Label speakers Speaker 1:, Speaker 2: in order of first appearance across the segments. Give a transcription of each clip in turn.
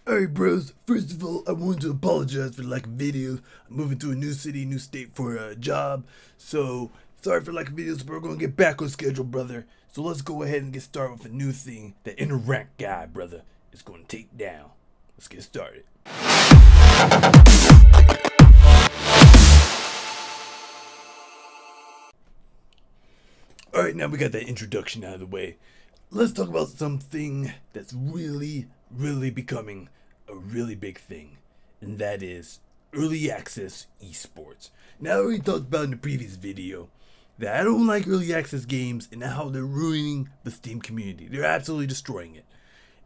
Speaker 1: Alright bros, first of all, I wanted to apologize for the lack of videos. I'm moving to a new city, new state for a job. So, sorry for lack of videos, but we're going to get back on schedule, brother. So let's go ahead and get started with a new thing that inner rank guy, brother, is going to take down. Let's get started. Alright, now we got that introduction out of the way. Let's talk about something that's really becoming a really big thing, and that is early access esports. Now, I already talked about in the previous video that I don't like early access games and how they're ruining the Steam community. They're absolutely destroying it.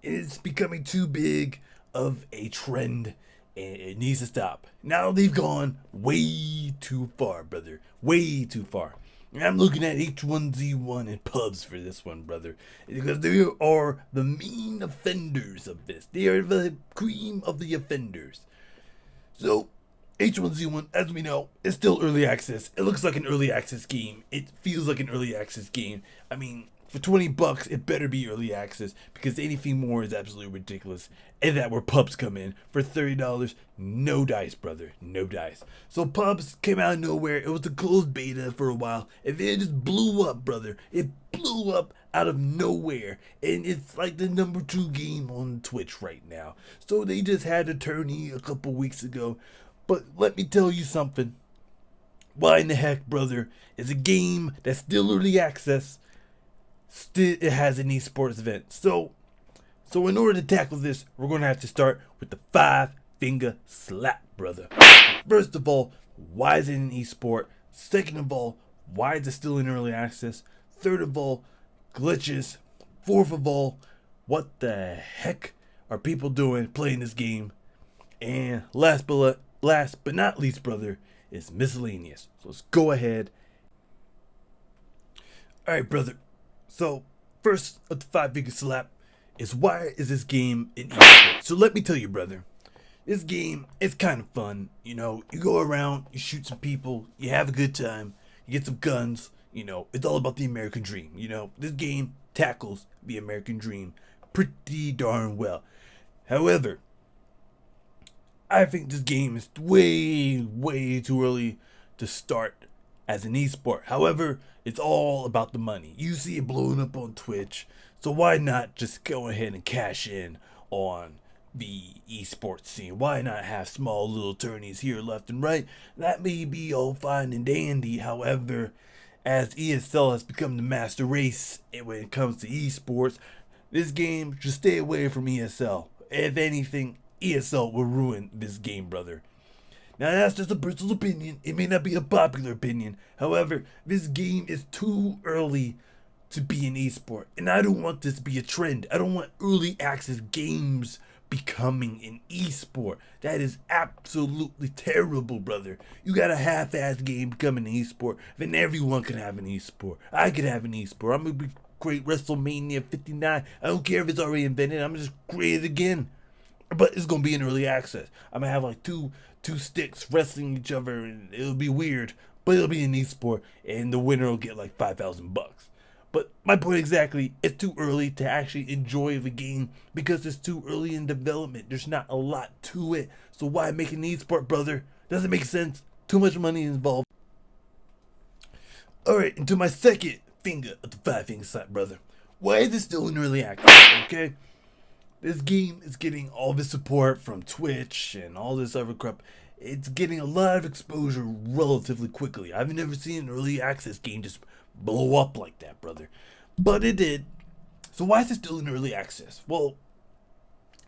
Speaker 1: It's becoming too big of a trend and it needs to stop. Now they've gone way too far, brother. Way too far. And I'm looking at H1Z1 and pubs for this one, brother. Because they are the main offenders of this. They are the cream of the offenders. So, H1Z1, as we know, is still early access. It looks like an early access game. It feels like an early access game. I mean, for $20, it better be early access, because anything more is absolutely ridiculous. And that where pubs come in for $30, no dice, brother, no dice. So pubs came out of nowhere. It was a closed beta for a while, and then it just blew up, brother. It blew up out of nowhere, and it's like the #2 game on Twitch right now. So they just had a tourney a couple weeks ago. But let me tell you something. Why in the heck, brother, is a game that's still early access? Still, it has an esports event. So in order to tackle this, we're going to have to start with the 5-finger slap, brother. First of all, why is it an esport? Second of all, why is it still in early access? Third of all, glitches. Fourth of all, what the heck are people doing playing this game? And last but not least, brother, is miscellaneous. So let's go ahead. Alright, brother. So, first of the 5-finger slap is, why is this game an esport? So let me tell you, brother, this game is kind of fun. You know, you go around, you shoot some people, you have a good time, you get some guns. You know, it's all about the American dream. You know, this game tackles the American dream pretty darn well. However, I think this game is way too early to start as an esport. However, it's all about the money. You see it blowing up on Twitch, so why not just go ahead and cash in on the esports scene? Why not have small little tourneys here left and right? That may be all fine and dandy. However, as ESL has become the master race when it comes to esports, this game should stay away from ESL. If anything, ESL will ruin this game, brother. Now, that's just a personal opinion. It may not be a popular opinion. However, this game is too early to be an esport. And I don't want this to be a trend. I don't want early access games becoming an esport. That is absolutely terrible, brother. You got a half-ass game becoming an esport, then everyone can have an esport. I could have an esport. I'm going to create WrestleMania 59. I don't care if it's already invented. I'm going to just create it again. But it's going to be in early access. I'm going to have like two sticks wrestling each other, and it'll be weird, but it'll be an esport, and the winner will get like $5,000. But my point exactly, it's too early to actually enjoy the game because it's too early in development. There's not a lot to it. So why make an esport, brother? Doesn't make sense. Too much money involved. Alright, into my second finger of the 5-finger slap, brother. Why is it still in early access? Okay? This game is getting all the support from Twitch and all this other crap. It's getting a lot of exposure relatively quickly. I've never seen an early access game just blow up like that, brother. But it did. So why is it still in early access? Well,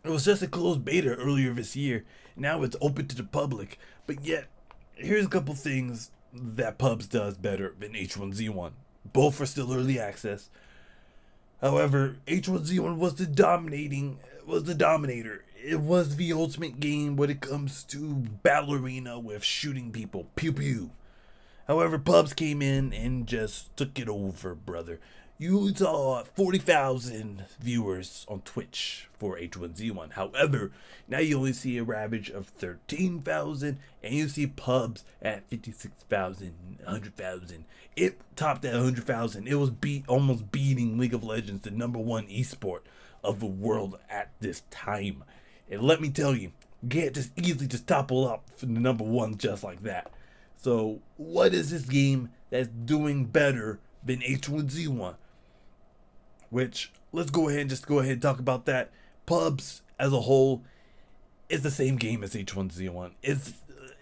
Speaker 1: it was just a closed beta earlier this year. Now it's open to the public. But yet, here's a couple things that pubs does better than H1Z1. Both are still early access. However, H1Z1 was the dominator. It was the ultimate game when it comes to battle arena with shooting people. Pew pew. However, pubs came in and just took it over, brother. You saw 40,000 viewers on Twitch for H1Z1. However, now you only see a ravage of 13,000, and you see pubs at 56,000, 100,000. It topped at 100,000. It was almost beating League of Legends, the #1 esport of the world at this time. And let me tell you, you can't just easily just topple up from the number one just like that. So what is this game that's doing better than H1Z1? Which, let's go ahead and talk about that. Pubs as a whole is the same game as H1Z1.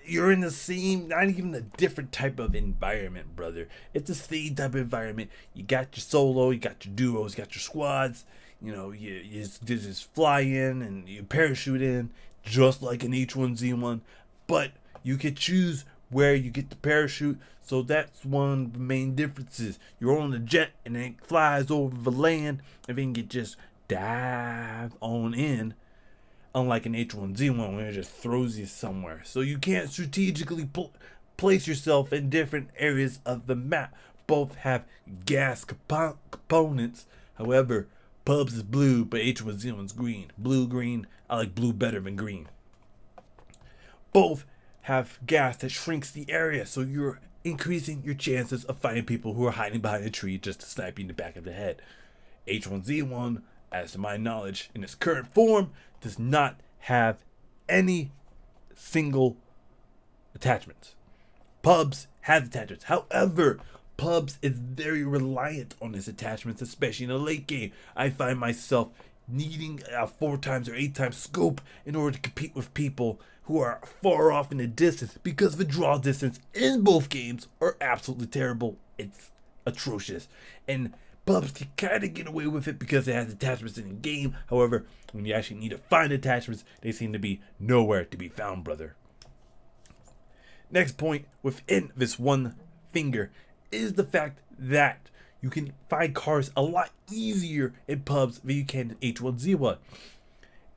Speaker 1: You're in the same, not even a different type of environment, brother. It's the same type of environment. You got your solo, you got your duos, you got your squads. You know, you just fly in and you parachute in, just like an H1Z1. But you can choose where you get the parachute. So that's one of the main differences. You're on the jet and it flies over the land, and then you just dive on in. Unlike an H1Z1 where it just throws you somewhere. So you can't strategically place yourself in different areas of the map. Both have gas components. However, Pubs is blue, but H1Z1's green. Blue, green. I like blue better than green. Both have gas that shrinks the area, so you're increasing your chances of finding people who are hiding behind a tree just to snipe you in the back of the head. H1Z1, as to my knowledge, in its current form, does not have any single attachments. Pubs has attachments. However, Pubs is very reliant on its attachments, especially in the late game. I find myself needing a 4 times or 8 times scope in order to compete with people who are far off in the distance, because the draw distance in both games are absolutely terrible. It's atrocious. And Pubs can kind of get away with it because it has attachments in the game. However, when you actually need to find attachments, they seem to be nowhere to be found, brother. Next point within this one finger is the fact that you can find cars a lot easier in Pubs than you can in H1Z1.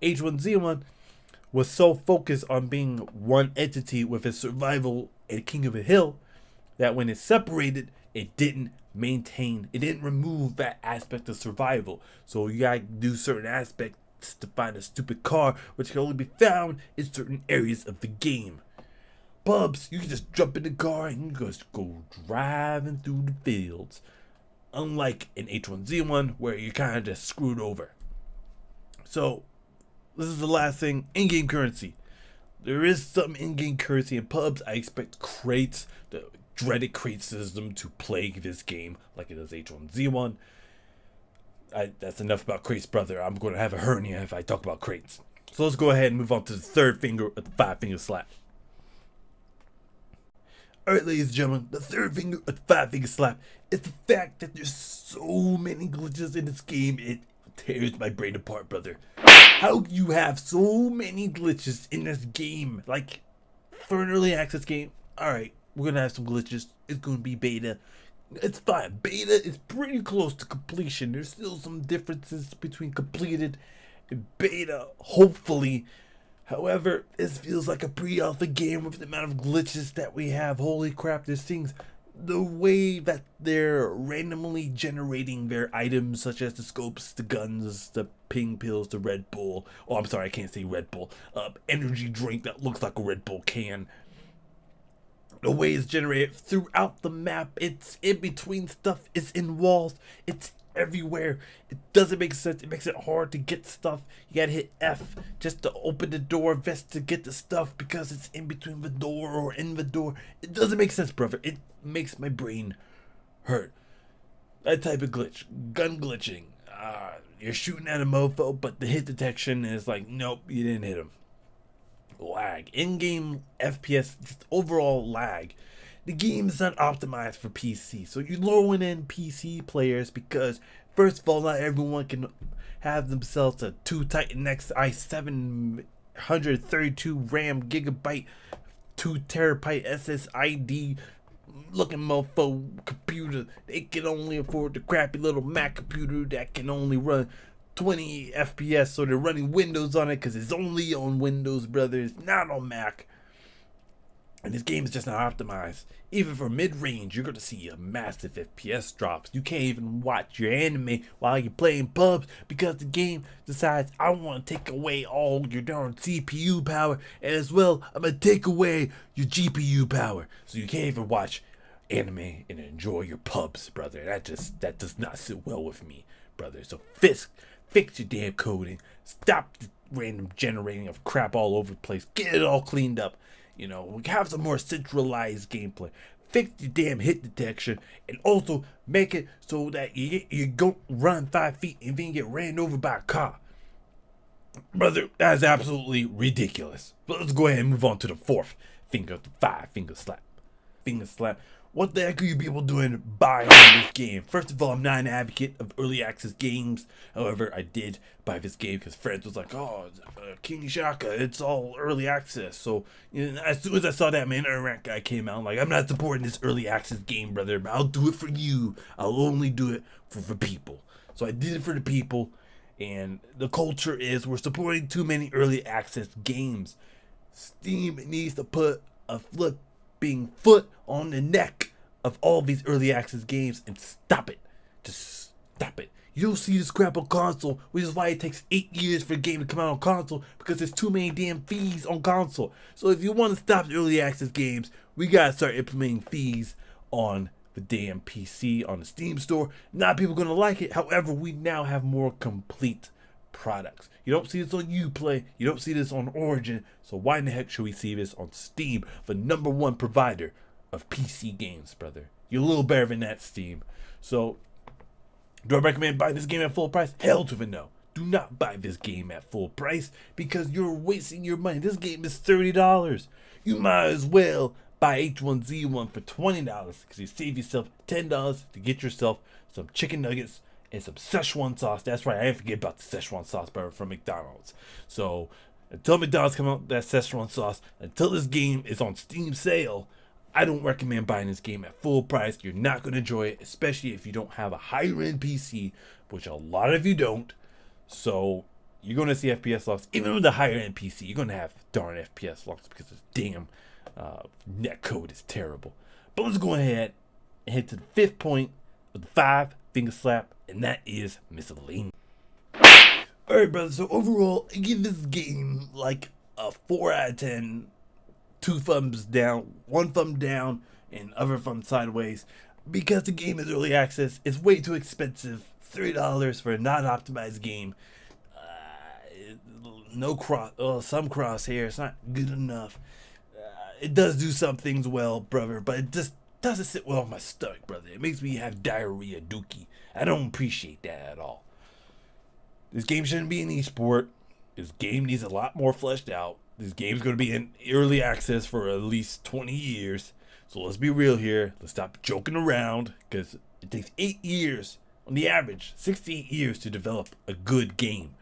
Speaker 1: H1Z1 was so focused on being one entity with its survival and King of a Hill that when it separated, it didn't remove that aspect of survival. So you gotta do certain aspects to find a stupid car, which can only be found in certain areas of the game. Pubs, you can just jump in the car and you just go driving through the fields. Unlike in H1Z1, where you're kind of just screwed over. So, this is the last thing, in-game currency. There is some in-game currency in Pubs. I expect crates, the dreaded crate system, to plague this game like it does H1Z1. That's enough about crates, brother. I'm going to have a hernia if I talk about crates. So let's go ahead and move on to the third finger of the 5-finger slap. Alright, ladies and gentlemen, the third finger of the 5-finger slap is the fact that there's so many glitches in this game, it tears my brain apart, brother. How do you have so many glitches in this game? Like, for an early access game, alright, we're gonna have some glitches. It's gonna be beta. It's fine. Beta is pretty close to completion. There's still some differences between completed and beta, hopefully. However, this feels like a pre-alpha game with the amount of glitches that we have. Holy crap, these things. The way that they're randomly generating their items, such as the scopes, the guns, the ping pills, the Red Bull. Oh, I'm sorry, I can't say Red Bull. Energy drink that looks like a Red Bull can. The way it's generated throughout the map, it's in between stuff, it's in walls, it's everywhere. It doesn't make sense. It makes it hard to get stuff. You gotta hit F just to open the door vest to get the stuff because it's in between the door or in the door. It doesn't make sense, brother. It makes my brain hurt. That type of glitch. Gun glitching. You're shooting at a mofo, but the hit detection is like, nope, you didn't hit him. Lag. In-game FPS, just overall lag. The game is not optimized for PC, so you're lowering in PC players because, first of all, not everyone can have themselves a 2 Titan X i7 RAM gigabyte 2 terabyte SSID looking mofo computer. They can only afford the crappy little Mac computer that can only run 20 FPS, so they're running Windows on it because it's only on Windows, brother. It's not on Mac. And this game is just not optimized. Even for mid-range, you're going to see a massive FPS drops. You can't even watch your anime while you're playing Pubs because the game decides, I want to take away all your darn CPU power, and as well, I'm going to take away your GPU power. So you can't even watch anime and enjoy your Pubs, brother. That does not sit well with me, brother. So fix your damn coding. Stop random generating of crap all over the place. Get it all cleaned up. You know, have some more centralized gameplay. Fix your damn hit detection, and also make it so that you go run 5 feet and then get ran over by a car. Brother, that's absolutely ridiculous. But let's go ahead and move on to the 4th finger, the 5 finger slap. Finger slap. What the heck are you people doing buying this game? First of all, I'm not an advocate of early access games. However, I did buy this game because friends was like, oh, King Shaka, it's all early access. So, you know, as soon as I saw that man Rant guy came out, I'm like, I'm not supporting this early access game, brother. But I'll do it for you. I'll only do it for people. So I did it for the people. And the culture is we're supporting too many early access games. Steam needs to put a flipping foot on the neck of all these early access games and stop it. Just stop it. You don't see this crap on console, which is why it takes 8 years for a game to come out on console, because there's too many damn fees on console. So if you want to stop the early access games, we gotta start implementing fees on the damn PC, on the Steam store. Not people gonna like it. However, we now have more complete products. You don't see this on Uplay, you don't see this on Origin, so why in the heck should we see this on Steam, the #1 provider of PC games, brother? You're a little better than that, Steam. So, do I recommend buying this game at full price? Hell to the no. Do not buy this game at full price because you're wasting your money. This game is $30. You might as well buy H1Z1 for $20 because you save yourself $10 to get yourself some chicken nuggets and some Szechuan sauce. That's right, I didn't forget about the Szechuan sauce, brother, from McDonald's. So, until McDonald's come out with that Szechuan sauce, until this game is on Steam sale, I don't recommend buying this game at full price. You're not going to enjoy it, especially if you don't have a higher end PC, which a lot of you don't. So you're going to see FPS loss. Even with the higher end PC, you're going to have darn FPS loss because this damn netcode is terrible. But let's go ahead and head to the 5th point of the 5 finger slap, and that is miscellaneous. Alright, brother, so overall, I give this game like a 4 out of 10. 2 thumbs down, 1 thumb down, and other thumb sideways. Because the game is early access, it's way too expensive. $3 for a non-optimized game. Some crosshair. It's not good enough. It does do some things well, brother, but it just doesn't sit well on my stomach, brother. It makes me have diarrhea dookie. I don't appreciate that at all. This game shouldn't be an esport. This game needs a lot more fleshed out. This game's going to be in early access for at least 20 years. So let's be real here. Let's stop joking around, because it takes 8 years, on the average, 6 to 8 years to develop a good game.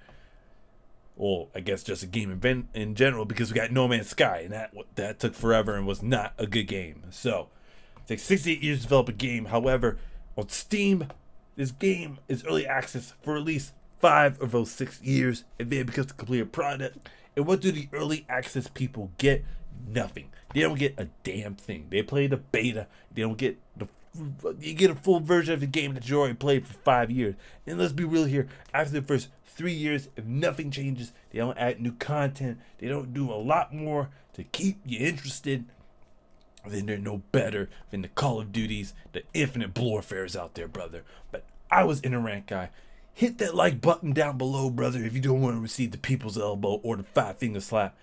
Speaker 1: Well, I guess just a game in general, because we got No Man's Sky, and that took forever and was not a good game. So, it takes 6 to 8 years to develop a game. However, on Steam, this game is early access for at least 5 of those 6 years, and then it becomes a completed product. And what do the early access people get? Nothing. They don't get a damn thing. They play the beta. They don't get you get a full version of the game that you already played for 5 years. And let's be real here. After the first 3 years, if nothing changes, they don't add new content. They don't do a lot more to keep you interested. Then they're no better than the Call of Duties, the infinite warfares out there, brother. But I was in a rant guy. Hit that like button down below, brother, if you don't want to receive the people's elbow or the 5 finger slap.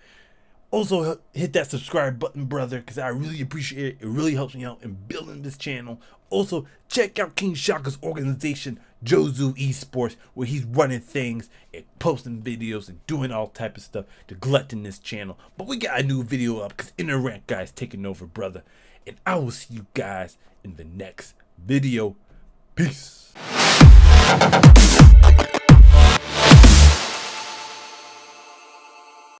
Speaker 1: Also, hit that subscribe button, brother, because I really appreciate it. It really helps me out in building this channel. Also, check out King Shaka's organization, Jozu Esports, where he's running things and posting videos and doing all type of stuff to glutton this channel. But we got a new video up because Inner Rant Guy's taking over, brother. And I will see you guys in the next video. Peace.